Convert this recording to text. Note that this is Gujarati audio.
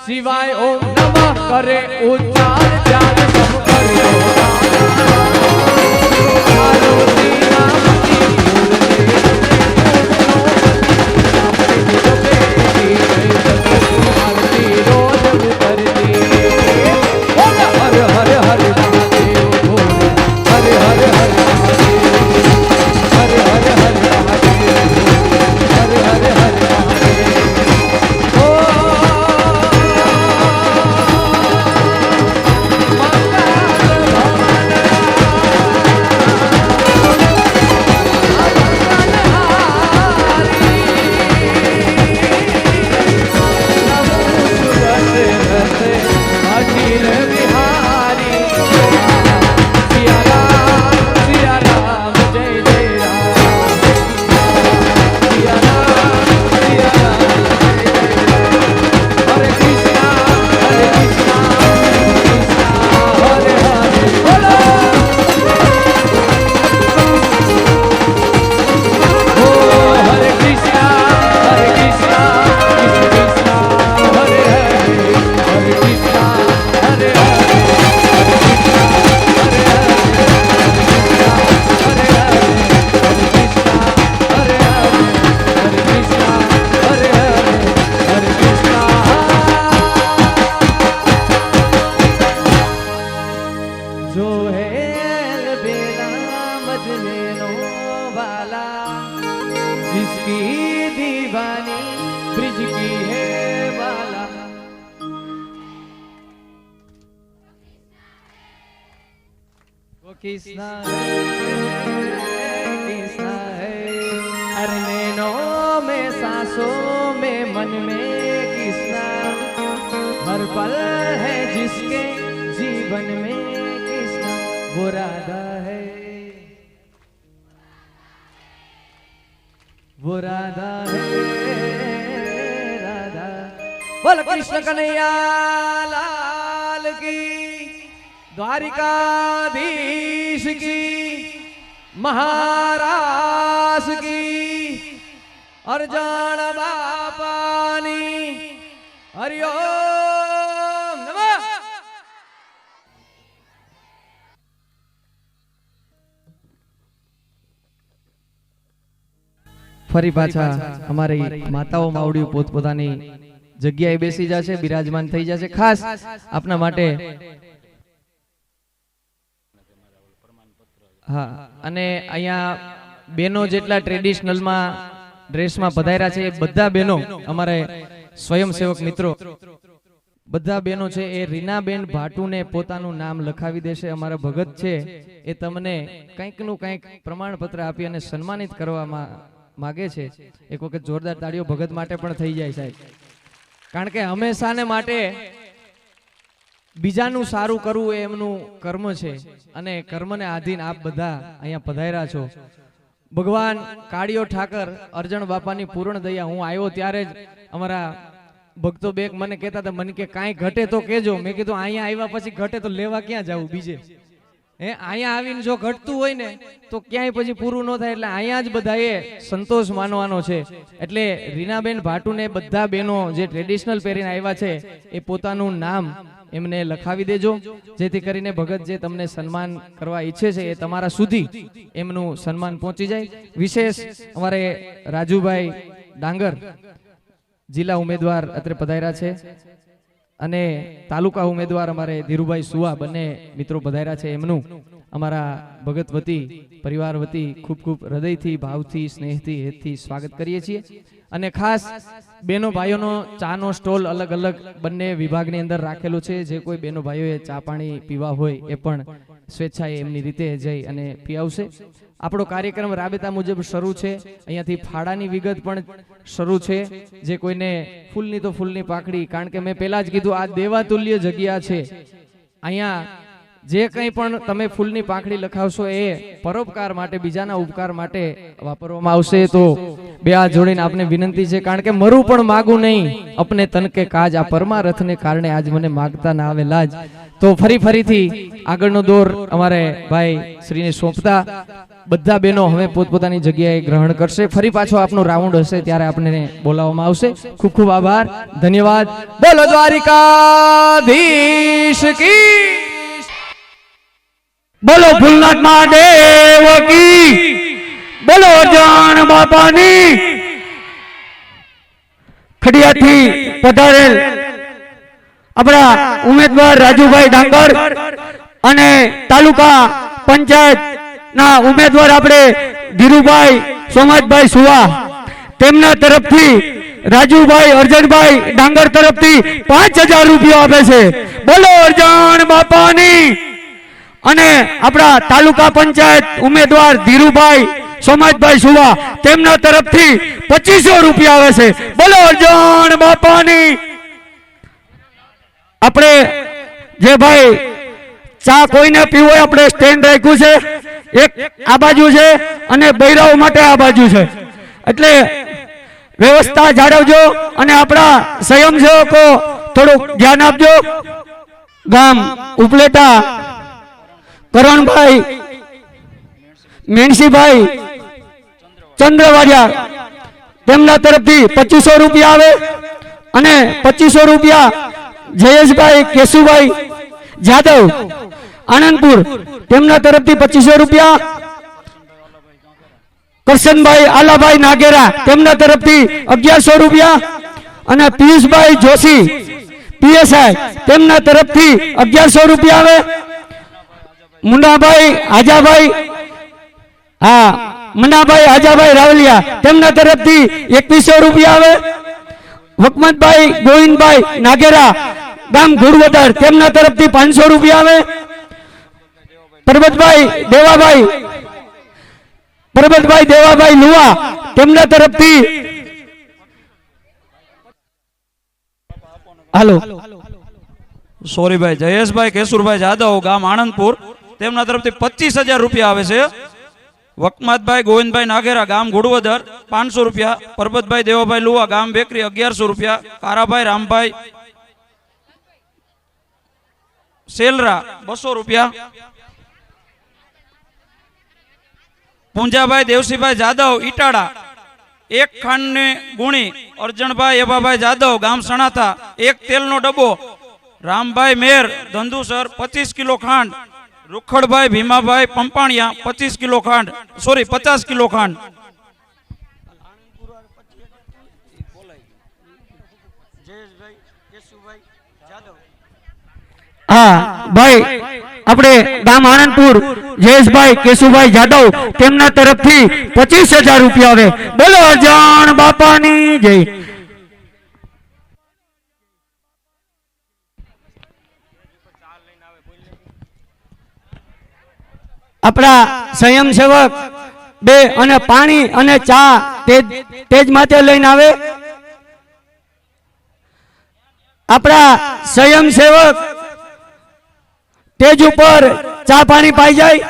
शिवाय ओम नमः करे उच्चार ध्यान सब करो आरती नामती आरती रोज करती हर हर हर महादेव हर हर हर महादेव हर हर हर महादेव हर हर हर महादेव जिसकी दीवानी ब्रिज की है वाला वो किसना है हर नैनों में सांसों में मन में किसना हर पल है जिसके जीवन में किसना वो राधा है वो राधा है राधा बोल कृष्ण कन्हैया लाल की द्वारिकाधीश की महाराज की अर्जन बापानी हरिओम नमः ફરી પાછા અમારી માતાઓ માવડીઓ પોતપોતાની જગ્યાએ બેસી જશે, બિરાજમાન થઈ જશે. ખાસ આપના માટે હા, અને અહીંયા બેનો જેટલા ટ્રેડિશનલમાં ડ્રેસમાં પધાર્યા છે એ બધા બેનો અમારે સ્વયંસેવક મિત્રો બધા બેનો છે એ રીનાબેન ભાટુને પોતાનું નામ લખાવી દેશે. અમારા ભગત છે એ તમને કંઈકનું કંઈક પ્રમાણપત્ર આપી અને સન્માનિત કરવામાં માગે છે. એક વખત જોરદાર તાળીઓ ભગત માટે પણ થઈ જાય સાહેબ, કારણ કે હંમેશાને માટે બીજાનું સારું કરવું એ એમનું કર્મ છે અને કર્મને આધીન આપ બધા અહીંયા પધાર્યા છો. ભગવાન કાળિયો ઠાકર અર્જણ બાપાની પૂર્ણ દયા. હું આવ્યો ત્યારે જ અમારા ભક્તો બેક મને કહેતા હતા, મને કે કાંઈ ઘટે તો કેજો. મેં કીધું અહીંયા આવ્યા પછી ઘટે તો લેવા ક્યાં જવું બીજે? અહીંયા આવીને જો ઘટતું હોય ને તો ક્યાંય પછી પૂરું ન થાય, એટલે અહીંયા જ બધાએ સંતોષ માનવાનો છે. એટલે રીનાબેન ભાટુને બધા બહેનો જે ટ્રેડિશનલ પહેરીને આવ્યા છે એ પોતાનું નામ એમને લખાવી દેજો, જેથી કરીને ભગત જે તમને સન્માન કરવા ઈચ્છે છે એ તમારા સુધી એમનું સન્માન પહોંચી જાય. વિશેષ અમારે રાજુભાઈ ડાંગર જિલ્લા ઉમેદવાર અત્રે પધાર્યા છે અને તાલુકા ઉમેદવાર અમારે ધીરુભાઈ સુવા બંને મિત્રો પધાર્યા છે. એમનું અમારા ભગત વતી પરિવાર વતી ખૂબ ખૂબ હૃદયથી ભાવથી સ્નેહથી હેતથી સ્વાગત કરીએ છીએ. અને ખાસ બેનો ભાઈઓનો ચાનો સ્ટોલ અલગ અલગ બંને વિભાગની અંદર રાખેલો છે. જે કોઈ બેનો ભાઈઓએ ચા પાણી પીવા હોય એ પણ સ્વેચ્છાએ એમની રીતે જઈ અને પીવશે. આપણો કાર્યક્રમ રાબેતા મુજબ શરૂ છે. અહીંયાથી ફાળાની વિગત પણ શરૂ છે. જે કોઈને ફૂલની તો ફૂલની પાકડી, કારણ કે મેં પહેલા જ કીધું આ દેવાતુલ્ય જગ્યા છે. અહીંયા જે કંઈ પણ તમે ફૂલની પાંખડી લખાવશો એ પરોપકાર માટે, બીજાના ઉપકાર માટે વાપરવામાં આવશે. તો બે હાથ જોડીને આપને વિનંતી છે, કારણ કે મરું પણ માગું નહીં અપને તન કે કાજ. આ પરમારથને કારણે આજ મને માગતા ના આવે લાજ. તો ફરીથી આગળનો દોર અમારે ભાઈ શ્રીને સોંપતા બધા બહેનો હવે પોતપોતાની જગ્યાએ ગ્રહણ કરશે. ફરી પાછો આપનો રાઉન્ડ હશે ત્યારે આપણને બોલાવવામાં આવશે. ખૂબ ખૂબ આભાર, ધન્યવાદ. બોલો દ્વારિકાધીશ કી, બોલો ભૂલનાથ મહાદેવ કી, બોલો અરજણ બાપાની. ખડિયાથી પધારેલ આપણા ઉમેદવાર રાજુભાઈ ડાંગર અને તાલુકા પંચાયત ના ઉમેદવાર આપણે ધીરુભાઈ સોમાજભાઈ સુવા, તેમના તરફથી રાજુભાઈ અરજણભાઈ ડાંગર તરફથી 5000 રૂપિયા આપે છે. બોલો અરજણ બાપાની. અને આપણા તાલુકા પંચાયત ઉમેદવાર ધીરુભાઈ સોમાજભાઈ સુવા, તેમના તરફથી 2500 રૂપિયા આવે છે. બોલો અરજણ બાપાની. આપણે જે ભાઈ ચા કોઈને પીવો હોય આપણે સ્ટેન્ડ રાખ્યું છે, એક આ બાજુ છે અને બૈરાઓ માટે આ બાજુ છે, એટલે વ્યવસ્થા જાળવજો અને આપણા સ્વયંસેવકો થોડુંક ધ્યાન આપજો. ગામ ઉપલેટા કરણભાઈ મેણસીભાઈ ચંદ્રવાડિયા, તેમના તરફથી 2500 રૂપિયા આવે અને 2500 રૂપિયા જયેશભાઈ કેશુભાઈ જાદવ આનંદપુર, તેમના તરફથી 2500 રૂપિયા. કરશનભાઈ આલાભાઈ નાગેરા, તેમના તરફથી 1100 રૂપિયા. અને પિયુષભાઈ જોશી પીએસઆઈ, તેમના તરફથી 1100 રૂપિયા આવે. મુન્નાભાઈ હાજાભાઈ, હા મુન્નાભાઈ હાજાભાઈ રાવલિયા, તેમના તરફથી 2100 રૂપિયા આવે. વકમતભાઈ ગોવિંદભાઈ નાગેરા ગામ ઘોડવદર, તેમના તરફથી 500 રૂપિયા આવે. પરબતભાઈ દેવાભાઈ લુવા, તેમના તરફથી હાલો સોરીભાઈ જયેશભાઈ કેશુરભાઈ જાદવ ગામ આણંદપુર, તેમના તરફથી 25000 રૂપિયા આવે છે. વકમાતભાઈ ગોવિંદભાઈ નાગેરા ગામ ઘોડવદર 500 રૂપિયા. પરબતભાઈ દેવાભાઈ લુવા ગામ બેકરી 1100 રૂપિયા. કારાભાઈ રામભાઈ સેલરા 200 રૂપિયા. પૂંજાભાઈ દેવસીભાઈ જાદવ ઈટાડા એક ખાંડની ગુણી. અરજણભાઈ એભાભાઈ જાદવ ગામ સણાથા એક તેલનો ડબ્બો. રામભાઈ મેર ધંધુસર 25 કિલો ખાંડ. રૂખડભાઈ ભીમાભાઈ પંપાણિયા 25 કિલો ખાંડ, સોરી 50 કિલો ખાંડ. હા ભાઈ આપણે ગામ આનંદપુર જયેશભાઈ કેશુભાઈ જાદવ, તેમના તરફથી 25000 રૂપિયા આવે. બોલો અરજણ બાપાની જય. આપણા સ્વયંસેવક બે અને પાણી અને ચા તેજ માટે લઈને આવે. આપણા સ્વયંસેવક સ્ટેજ ઉપર ચા પાણી પાઈ જાય.